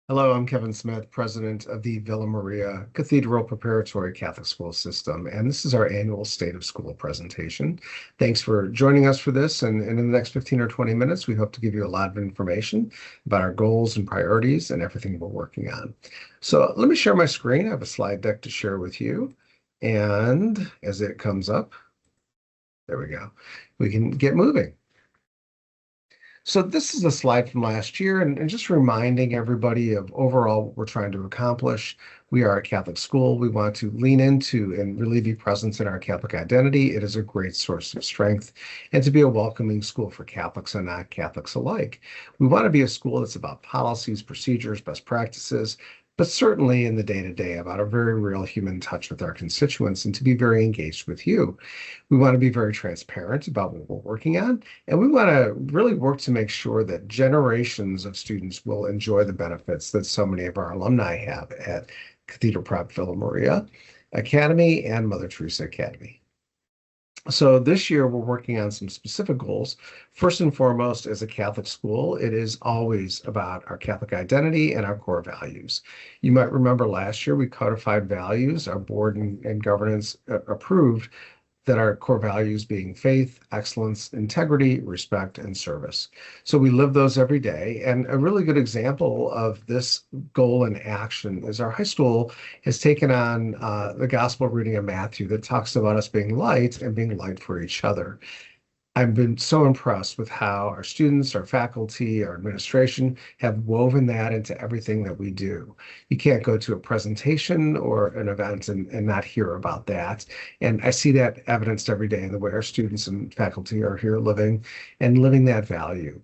Hello, I'm Kevin Smith, president of the Villa Maria Cathedral Preparatory Catholic School System, and this is our annual State of School presentation. Thanks for joining us for this, and in the next 15 or 20 minutes, we hope to give you a lot of information about our goals and priorities and everything we're working on. So let me share my screen. I have a slide deck to share with you, and as it comes up, there we go. We can get moving. So this is a slide from last year and just reminding everybody of overall what we're trying to accomplish. We are a Catholic school. We want to lean into and really be present in our Catholic identity. It is a great source of strength and to be a welcoming school for Catholics and not Catholics alike. We want to be a school that's about policies, procedures, best practices, but certainly in the day-to-day about a very real human touch with our constituents and to be very engaged with you. We want to be very transparent about what we're working on, and we want to really work to make sure that generations of students will enjoy the benefits that so many of our alumni have at Cathedral Prep Villa Maria Academy and Mother Teresa Academy. So this year we're working on some specific goals. First and foremost, as a Catholic school, it is always about our Catholic identity and our core values. You might remember last year we codified values. Our board and governance approved that our core values being faith, excellence, integrity, respect, and service. So we live those every day. And a really good example of this goal in action is our high school has taken on the gospel reading of Matthew that talks about us being light and being light for each other. I've been so impressed with how our students, our faculty, our administration have woven that into everything that we do. You can't go to a presentation or an event and not hear about that. And I see that evidenced every day in the way our students and faculty are here living and living that value.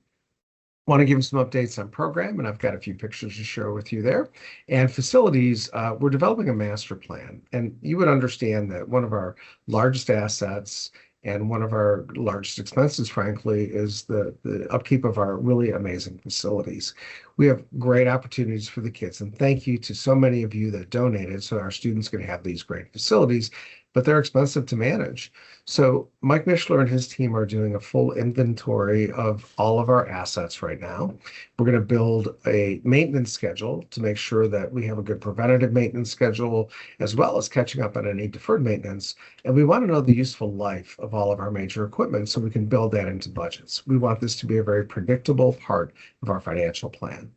Want to give you some updates on program, and I've got a few pictures to share with you there. And facilities, we're developing a master plan. And you would understand that one of our largest assets and one of our largest expenses, frankly, is the upkeep of our really amazing facilities. We have great opportunities for the kids, and thank you to so many of you that donated so our students can have these great facilities, but they're expensive to manage. So Mike Mishler and his team are doing a full inventory of all of our assets right now. We're going to build a maintenance schedule to make sure that we have a good preventative maintenance schedule, as well as catching up on any deferred maintenance. And we want to know the useful life of all of our major equipment so we can build that into budgets. We want this to be a very predictable part of our financial plan.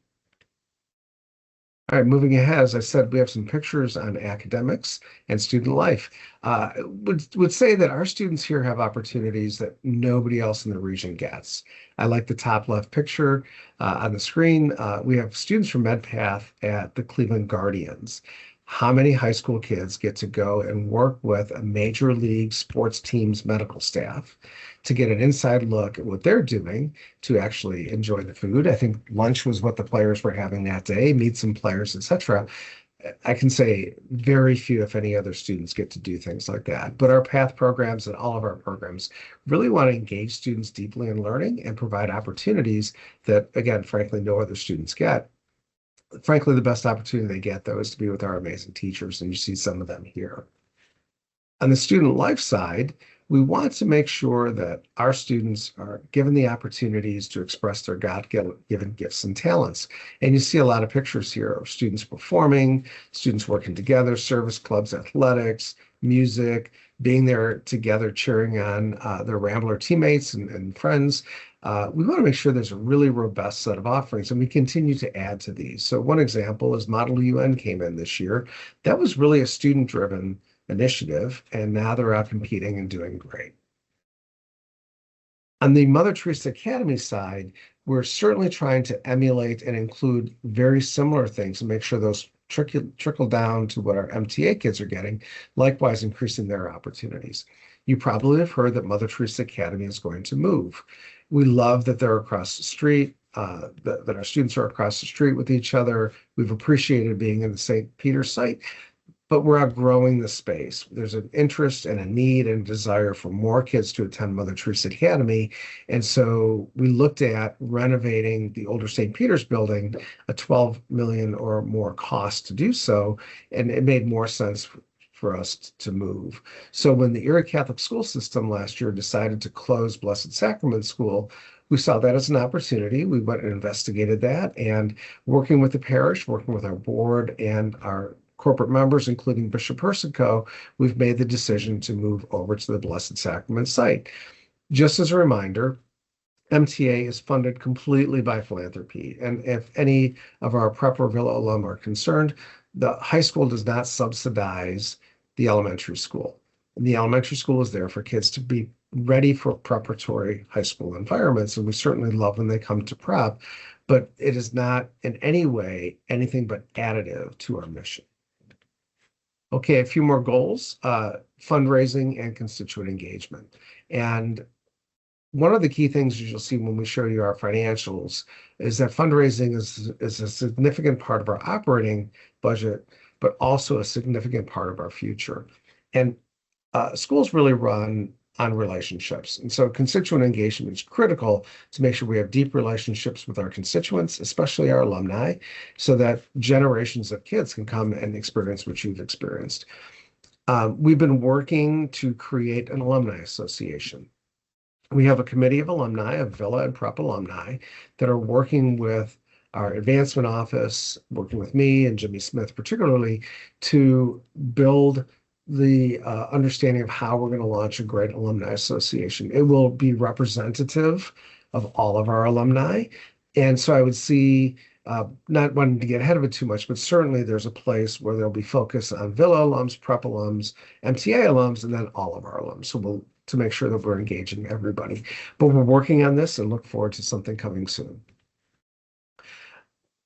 All right, moving ahead, as I said, we have some pictures on academics and student life. Would say that our students here have opportunities that nobody else in the region gets. I like the top left picture on the screen. We have students from MedPath at the Cleveland Guardians. How many high school kids get to go and work with a major league sports team's medical staff to get an inside look at what they're doing to actually enjoy the food? I think lunch was what the players were having that day, meet some players, etc. I can say very few, if any, other students get to do things like that. But our PATH programs and all of our programs really want to engage students deeply in learning and provide opportunities that, again, frankly, no other students get. Frankly, the best opportunity they get, though, is to be with our amazing teachers, and you see some of them here. On the student life side, we want to make sure that our students are given the opportunities to express their God-given gifts and talents. And you see a lot of pictures here of students performing, students working together, service clubs, athletics, music, being there together, cheering on their Rambler teammates and friends. We want to make sure there's a really robust set of offerings, and we continue to add to these. So one example is Model UN came in this year. That was really a student-driven initiative, and now they're out competing and doing great. On the Mother Teresa Academy side, we're certainly trying to emulate and include very similar things and make sure those trickle down to what our MTA kids are getting, likewise increasing their opportunities. You probably have heard that Mother Teresa Academy is going to move. We love that they're across the street, that our students are across the street with each other. We've appreciated being in the St. Peter site, but we're outgrowing the space. There's an interest and a need and desire for more kids to attend Mother Teresa Academy. And so we looked at renovating the older St. Peter's building, a 12 million or more cost to do so. And it made more sense for us to move. So when the Erie Catholic school system last year decided to close Blessed Sacrament School, we saw that as an opportunity. We went and investigated that, and working with the parish, working with our board and our corporate members, including Bishop Persico, we've made the decision to move over to the Blessed Sacrament site. Just as a reminder, MTA is funded completely by philanthropy. And if any of our Prep or Villa alum are concerned, the high school does not subsidize the elementary school. And the elementary school is there for kids to be ready for preparatory high school environments. And we certainly love when they come to prep, but it is not in any way anything but additive to our mission. Okay, a few more goals, fundraising and constituent engagement. And one of the key things you'll see when we show you our financials is that fundraising is a significant part of our operating budget, but also a significant part of our future. And schools really run on relationships. And so constituent engagement is critical to make sure we have deep relationships with our constituents, especially our alumni, so that generations of kids can come and experience what you've experienced. We've been working to create an alumni association. We have a committee of alumni, of Villa and Prep alumni, that are working with our advancement office, working with me and Jimmy Smith particularly, to build the understanding of how we're going to launch a great alumni association. It will be representative of all of our alumni. And so I would see, not wanting to get ahead of it too much, but certainly there's a place where there'll be focus on Villa alums, Prep alums, MTA alums, and then all of our alums. So we'll to make sure that we're engaging everybody. But we're working on this and look forward to something coming soon.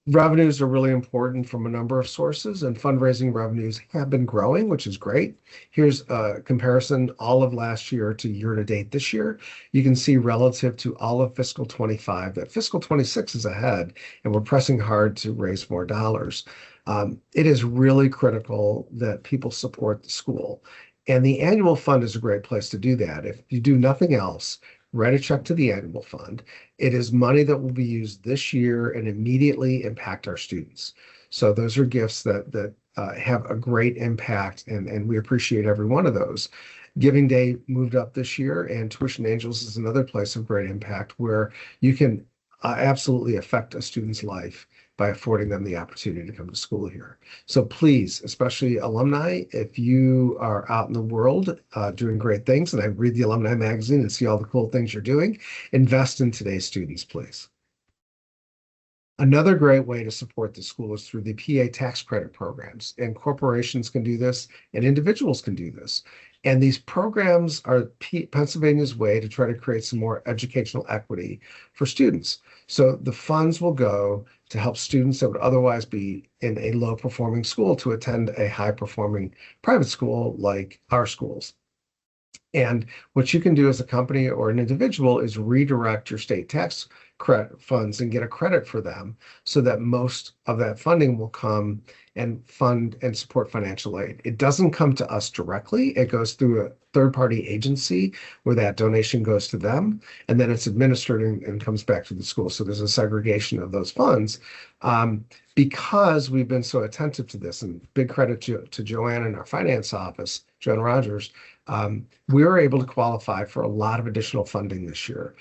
Revenues are really important from a number of sources, and fundraising revenues have been growing, which is great. Here's a comparison all of last year to year to date this year. You can see relative to all of fiscal 25 that fiscal 26 is ahead, and we're pressing hard to raise more dollars. It is really critical that people support the school. And the annual fund is a great place to do that. If you do nothing else, write a check to the annual fund. It is money that will be used this year and immediately impact our students. So those are gifts that have a great impact, and we appreciate every one of those. Giving Day moved up this year, and Tuition Angels is another place of great impact where you can absolutely affect a student's life by affording them the opportunity to come to school here. So please, especially alumni, if you are out in the world doing great things, and I read the alumni magazine and see all the cool things you're doing, invest in today's students, please. Another great way to support the school is through the PA tax credit programs, and corporations can do this and individuals can do this. And these programs are Pennsylvania's way to try to create some more educational equity for students. So the funds will go to help students that would otherwise be in a low performing school to attend a high performing private school like our schools. And what you can do as a company or an individual is redirect your state tax credit funds and get a credit for them so that most of that funding will come and fund and support financial aid. It doesn't come to us directly. It goes through a third-party agency where that donation goes to them, and then it's administered and comes back to the school. So there's a segregation of those funds. Because we've been so attentive to this, and big credit to Joanne and our finance office, Joanne Rogers, we were able to qualify for a lot of additional funding this year.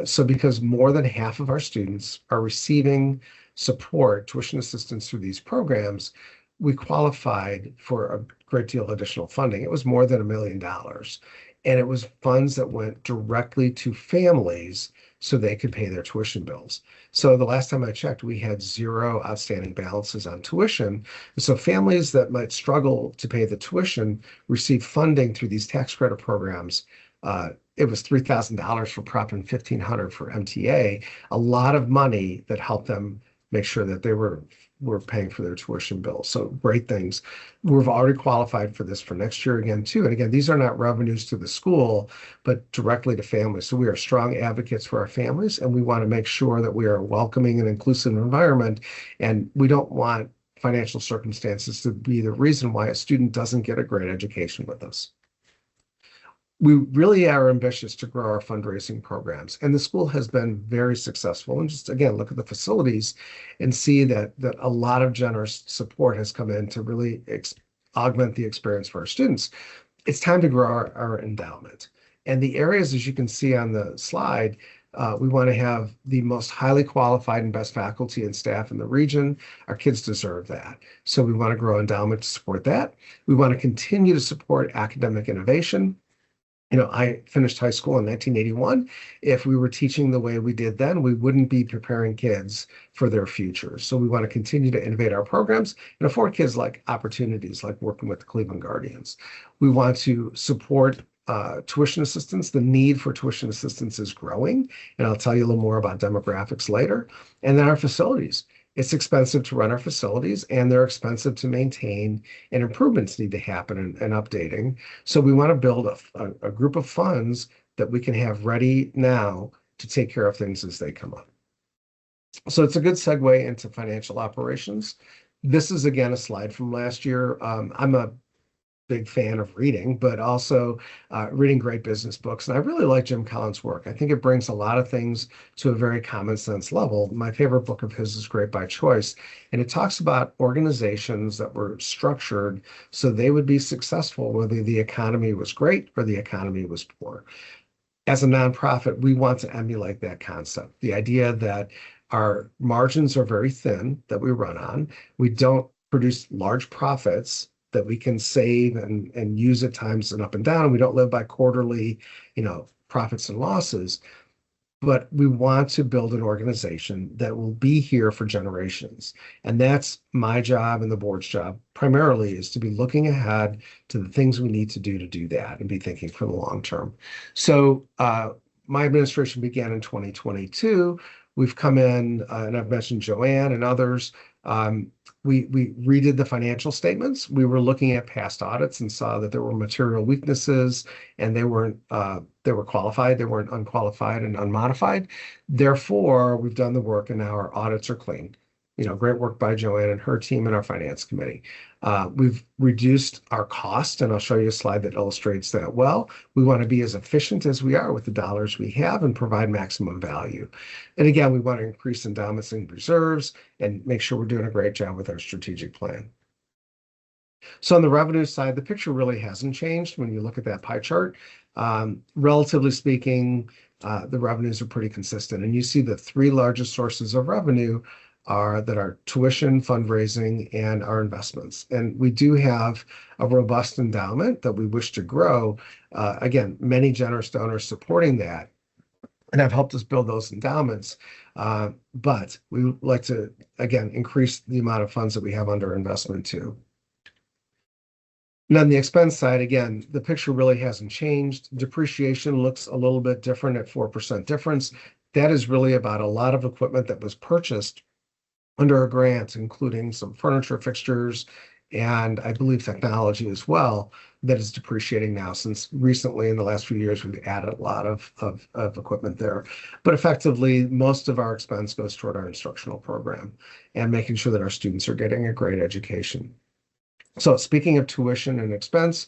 So because more than half of our students are receiving support, tuition assistance through these programs, we qualified for a great deal of additional funding. It was more than $1 million. And it was funds that went directly to families so they could pay their tuition bills. So the last time I checked, we had 0 outstanding balances on tuition. So families that might struggle to pay the tuition receive funding through these tax credit programs. It was $3,000 for prep and $1,500 for MTA, a lot of money that helped them make sure that they were paying for their tuition bills. So great things. We've already qualified for this for next year again, too. And again, these are not revenues to the school, but directly to families. So we are strong advocates for our families, and we want to make sure that we are a welcoming and inclusive environment. And we don't want financial circumstances to be the reason why a student doesn't get a great education with us. We really are ambitious to grow our fundraising programs, and the school has been very successful. And just again, look at the facilities and see that a lot of generous support has come in to really augment the experience for our students. It's time to grow our endowment. And the areas, as you can see on the slide, We want to have the most highly qualified and best faculty and staff in the region. Our kids deserve that. So we want to grow endowment to support that. We want to continue to support academic innovation. I finished high school in 1981. If we were teaching the way we did then, we wouldn't be preparing kids for their future. So we want to continue to innovate our programs and afford kids like opportunities like working with the Cleveland Guardians. We want to support tuition assistance. The need for tuition assistance is growing, and I'll tell you a little more about demographics later. And then our facilities. It's expensive to run our facilities, and they're expensive to maintain, and improvements need to happen and updating. So we want to build a group of funds that we can have ready now to take care of things as they come up. So it's a good segue into financial operations. This is again a slide from last year. I'm a big fan of reading, but also reading great business books. And I really like Jim Collins' work. I think it brings a lot of things to a very common sense level. My favorite book of his is Great by Choice, and it talks about organizations that were structured so they would be successful whether the economy was great or the economy was poor. As a nonprofit, we want to emulate that concept. The idea that our margins are very thin that we run on. We don't produce large profits that we can save and use at times and up and down. We don't live by quarterly, profits and losses, but we want to build an organization that will be here for generations. And that's my job and the board's job primarily, is to be looking ahead to the things we need to do that and be thinking for the long term. So my administration began in 2022. We've come in, and I've mentioned Joanne and others. We redid the financial statements. We were looking at past audits and saw that there were material weaknesses, and they were qualified, they weren't unqualified and unmodified. Therefore, we've done the work, and now our audits are clean. Great work by Joanne and her team and our finance committee. We've reduced our cost, and I'll show you a slide that illustrates that well. We want to be as efficient as we are with the dollars we have and provide maximum value. And again, we want to increase endowments and reserves and make sure we're doing a great job with our strategic plan. So on the revenue side, the picture really hasn't changed when you look at that pie chart. Relatively speaking, the revenues are pretty consistent. And you see the three largest sources of revenue are tuition, fundraising, and our investments. And we do have a robust endowment that we wish to grow. Again, many generous donors supporting that and have helped us build those endowments. But we would like to, again, increase the amount of funds that we have under investment too. And on the expense side, again, the picture really hasn't changed. Depreciation looks a little bit different at 4% difference. That is really about a lot of equipment that was purchased under a grant, including some furniture, fixtures, and I believe technology as well, that is depreciating now, since recently in the last few years, we've added a lot of equipment there. But effectively, most of our expense goes toward our instructional program and making sure that our students are getting a great education. So speaking of tuition and expense,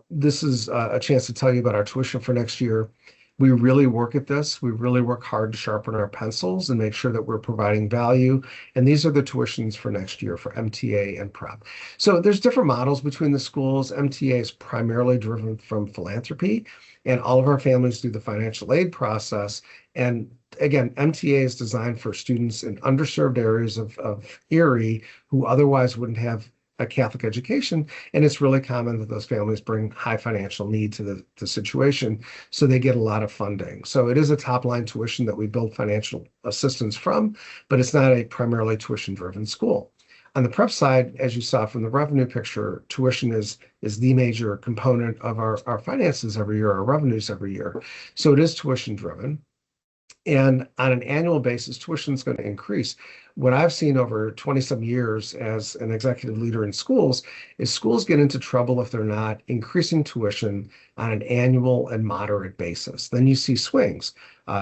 this is a chance to tell you about our tuition for next year. We really work at this. We really work hard to sharpen our pencils and make sure that we're providing value. And these are the tuitions for next year for MTA and prep. So there's different models between the schools. MTA is primarily driven from philanthropy, and all of our families do the financial aid process. And again, MTA is designed for students in underserved areas of Erie who otherwise wouldn't have a Catholic education, and it's really common that those families bring high financial need to the situation, so they get a lot of funding. So it is a top-line tuition that we build financial assistance from, but it's not a primarily tuition-driven school. On the prep side, as you saw from the revenue picture, tuition is the major component of our finances every year, our revenues every year. So it is tuition-driven. And on an annual basis, tuition is going to increase. What I've seen over 20-some years as an executive leader in schools is schools get into trouble if they're not increasing tuition on an annual and moderate basis. Then you see swings.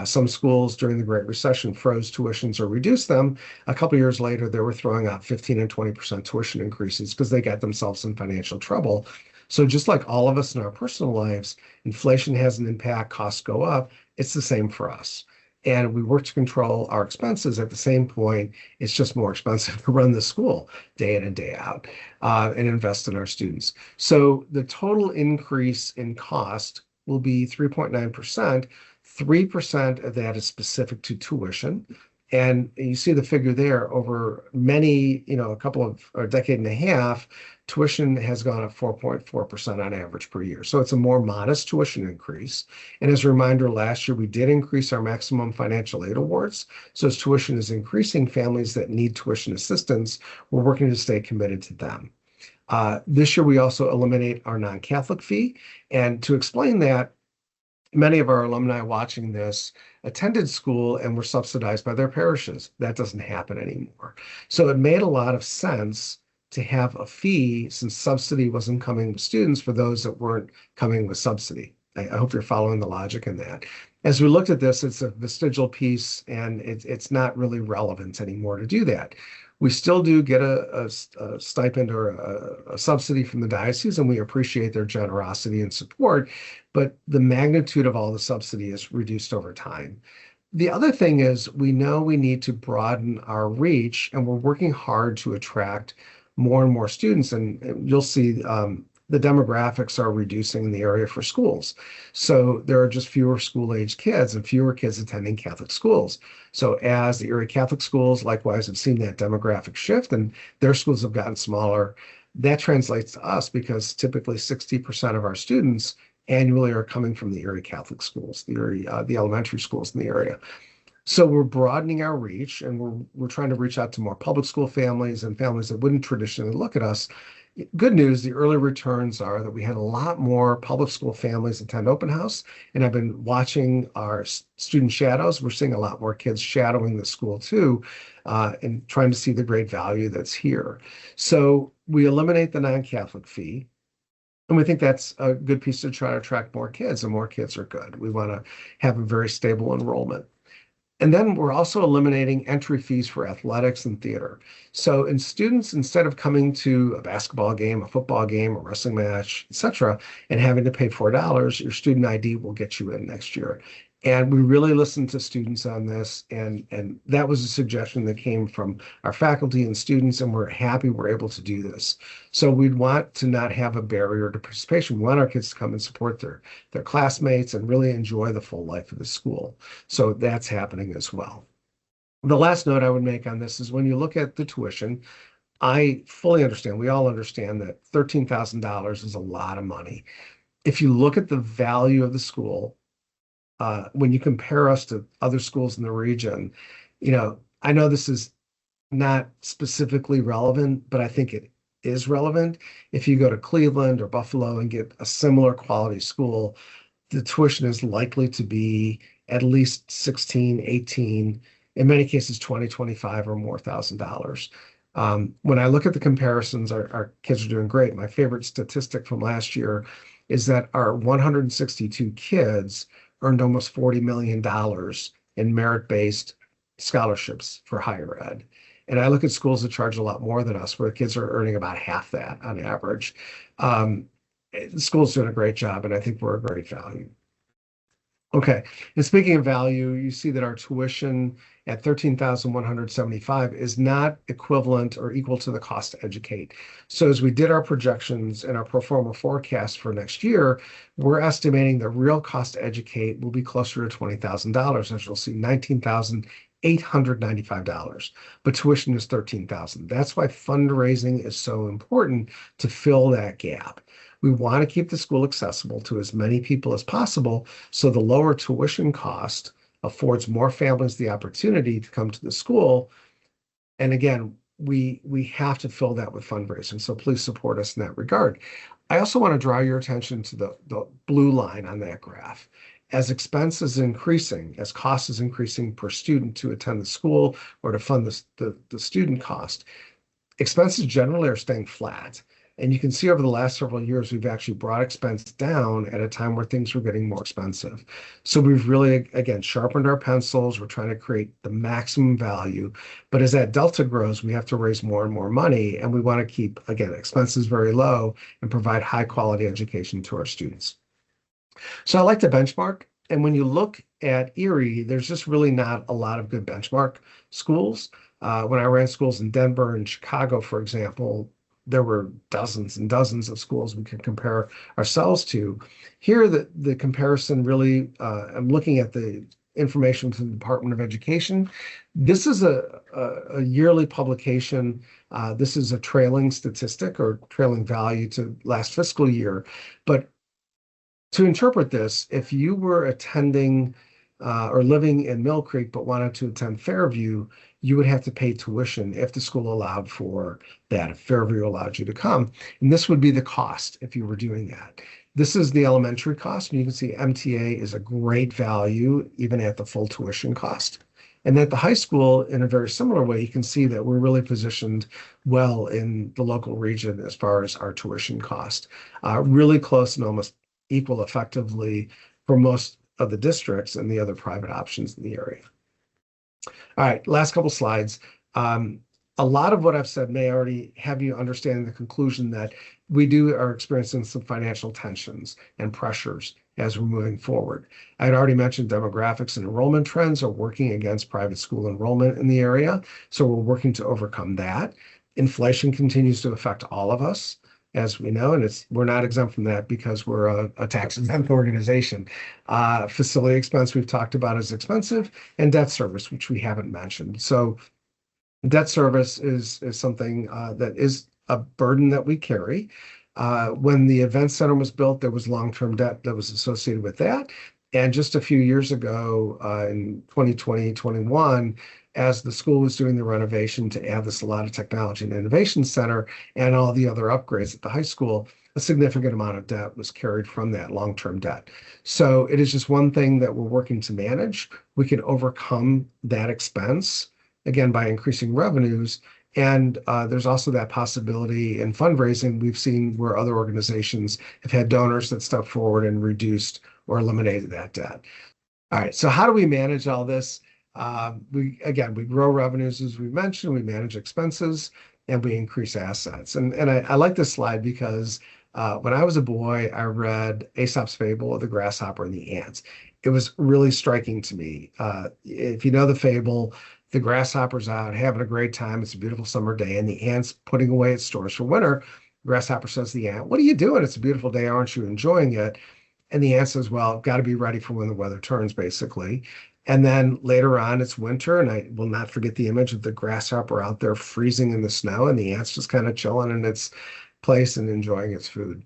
Some schools during the Great Recession froze tuitions or reduced them. A couple of years later, they were throwing out 15 and 20% tuition increases because they got themselves in financial trouble. So just like all of us in our personal lives, inflation has an impact, costs go up. It's the same for us. And we work to control our expenses. At the same point, it's just more expensive to run the school day in and day out and invest in our students. So the total increase in cost will be 3.9%. 3% of that is specific to tuition. And you see the figure there over many, a couple of, or a decade and a half, tuition has gone up 4.4% on average per year. So it's a more modest tuition increase. And as a reminder, last year we did increase our maximum financial aid awards. So as tuition is increasing, families that need tuition assistance, we're working to stay committed to them. This year we also eliminate our non-Catholic fee. And to explain that, many of our alumni watching this attended school and were subsidized by their parishes. That doesn't happen anymore. So it made a lot of sense to have a fee since subsidy wasn't coming with students for those that weren't coming with subsidy. I hope you're following the logic in that. As we looked at this, it's a vestigial piece and it's not really relevant anymore to do that. We still do get a stipend or a subsidy from the diocese, and we appreciate their generosity and support, but the magnitude of all the subsidy is reduced over time. The other thing is we know we need to broaden our reach, and we're working hard to attract more and more students, and you'll see the demographics are reducing in the area for schools. So there are just fewer school-age kids and fewer kids attending Catholic schools. So as the area Catholic schools likewise have seen that demographic shift and their schools have gotten smaller, that translates to us because typically 60% of our students annually are coming from the area Catholic schools, the elementary schools in the area. So we're broadening our reach, and we're trying to reach out to more public school families and families that wouldn't traditionally look at us. Good news, the early returns are that we had a lot more public school families attend open house, and I've been watching our student shadows. We're seeing a lot more kids shadowing the school too, and trying to see the great value that's here. So we eliminate the non-Catholic fee. And we think that's a good piece to try to attract more kids, and more kids are good. We want to have a very stable enrollment. And then we're also eliminating entry fees for athletics and theater. So in students, instead of coming to a basketball game, a football game, a wrestling match, etc., and having to pay $4, your student ID will get you in next year. And we really listened to students on this, and that was a suggestion that came from our faculty and students, and we're happy we're able to do this. So we'd want to not have a barrier to participation. We want our kids to come and support their classmates and really enjoy the full life of the school. So that's happening as well. The last note I would make on this is when you look at the tuition, I fully understand, we all understand that $13,000 is a lot of money. If you look at the value of the school, when you compare us to other schools in the region, I know this is not specifically relevant, but I think it is relevant. If you go to Cleveland or Buffalo and get a similar quality school, the tuition is likely to be at least 16, 18, in many cases 20, 25 or more $1,000. When I look at the comparisons, our kids are doing great. My favorite statistic from last year is that our 162 kids earned almost $40 million in merit-based scholarships for higher ed. And I look at schools that charge a lot more than us, where the kids are earning about half that on average. The school's doing a great job, and I think we're a great value. Okay, and speaking of value, you see that our tuition at $13,175 is not equivalent or equal to the cost to educate. So as we did our projections and our pro forma forecast for next year, we're estimating the real cost to educate will be closer to $20,000, as you'll see, $19,895. But tuition is $13,000. That's why fundraising is so important to fill that gap. We want to keep the school accessible to as many people as possible, so the lower tuition cost affords more families the opportunity to come to the school. And again, we have to fill that with fundraising, so please support us in that regard. I also want to draw your attention to the blue line on that graph. As expense is increasing, as cost is increasing per student to attend the school or to fund the student cost, expenses generally are staying flat. And you can see over the last several years, we've actually brought expense down at a time where things were getting more expensive. So we've really, again, sharpened our pencils. We're trying to create the maximum value. But as that delta grows, we have to raise more and more money. And we want to keep, again, expenses very low and provide high quality education to our students. So I like to benchmark. And when you look at Erie, there's just really not a lot of good benchmark schools. When I ran schools in Denver and Chicago, for example, there were dozens and dozens of schools we could compare ourselves to. Here, the comparison really, I'm looking at the information from the Department of Education. This is a yearly publication. This is a trailing statistic or trailing value to last fiscal year. But to interpret this, if you were attending or living in Mill Creek but wanted to attend Fairview, you would have to pay tuition if the school allowed for that, if Fairview allowed you to come. And this would be the cost if you were doing that. This is the elementary cost, and you can see MTA is a great value even at the full tuition cost. And at the high school, in a very similar way, you can see that we're really positioned well in the local region as far as our tuition cost. Really close and almost equal effectively for most of the districts and the other private options in the area. All right, last couple slides. A lot of what I've said may already have you understanding the conclusion that we are experiencing some financial tensions and pressures as we're moving forward. I had already mentioned demographics and enrollment trends are working against private school enrollment in the area, so we're working to overcome that. Inflation continues to affect all of us, as we know, and we're not exempt from that because we're a tax-exempt organization. Facility expense we've talked about is expensive, and debt service, which we haven't mentioned. So debt service is something that is a burden that we carry. When the event center was built, there was long-term debt that was associated with that. And just a few years ago, in 2020, 21, as the school was doing the renovation to add this Allotted Technology and Innovation Center and all the other upgrades at the high school, a significant amount of debt was carried from that long-term debt. So it is just one thing that we're working to manage. We can overcome that expense, again, by increasing revenues. And there's also that possibility in fundraising. We've seen where other organizations have had donors that stepped forward and reduced or eliminated that debt. All right, so how do we manage all this? We grow revenues, as we mentioned, we manage expenses, and we increase assets. And I like this slide because when I was a boy, I read Aesop's Fable of the Grasshopper and the Ants. It was really striking to me. If you know the fable, the grasshopper's out having a great time. It's a beautiful summer day, and the ant's putting away its stores for winter. Grasshopper says to the ant, "What are you doing? It's a beautiful day. Aren't you enjoying it?" And the ant says, "Well, got to be ready for when the weather turns," basically. And then later on, it's winter, and I will not forget the image of the grasshopper out there freezing in the snow, and the ant's just kind of chilling in its place and enjoying its food.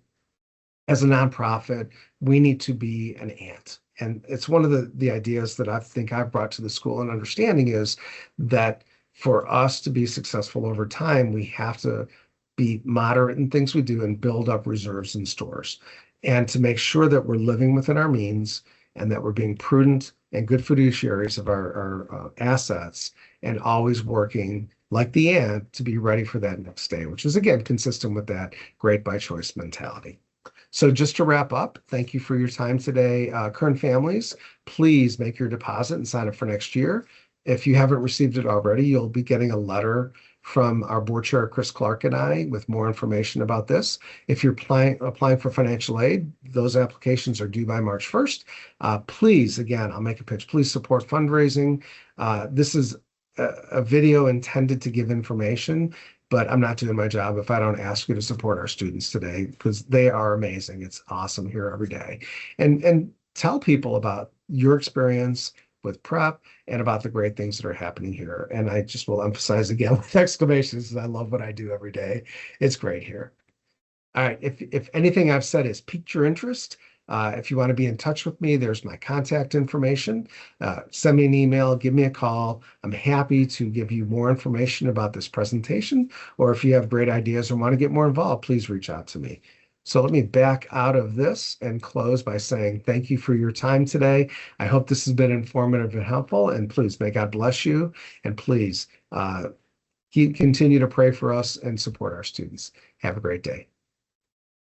As a nonprofit, we need to be an ant. And it's one of the ideas that I think I've brought to the school and understanding is that for us to be successful over time, we have to be moderate in things we do and build up reserves in stores. And to make sure that we're living within our means and that we're being prudent and good fiduciaries of our assets and always working like the ant to be ready for that next day, which is, again, consistent with that great by choice mentality. So just to wrap up, thank you for your time today. Current families, please make your deposit and sign up for next year. If you haven't received it already, you'll be getting a letter from our board chair, Chris Clark, and I with more information about this. If you're applying for financial aid, those applications are due by March 1st. Please, again, I'll make a pitch, please support fundraising. This is a video intended to give information, but I'm not doing my job if I don't ask you to support our students today because they are amazing. It's awesome here every day. And tell people about your experience with prep and about the great things that are happening here. And I just will emphasize again with exclamations, I love what I do every day. It's great here. All right, if anything I've said has piqued your interest, if you want to be in touch with me, there's my contact information. Send me an email, give me a call. I'm happy to give you more information about this presentation, or if you have great ideas or want to get more involved, please reach out to me. So let me back out of this and close by saying thank you for your time today. I hope this has been informative and helpful, and please, may God bless you, and please continue to pray for us and support our students. Have a great day.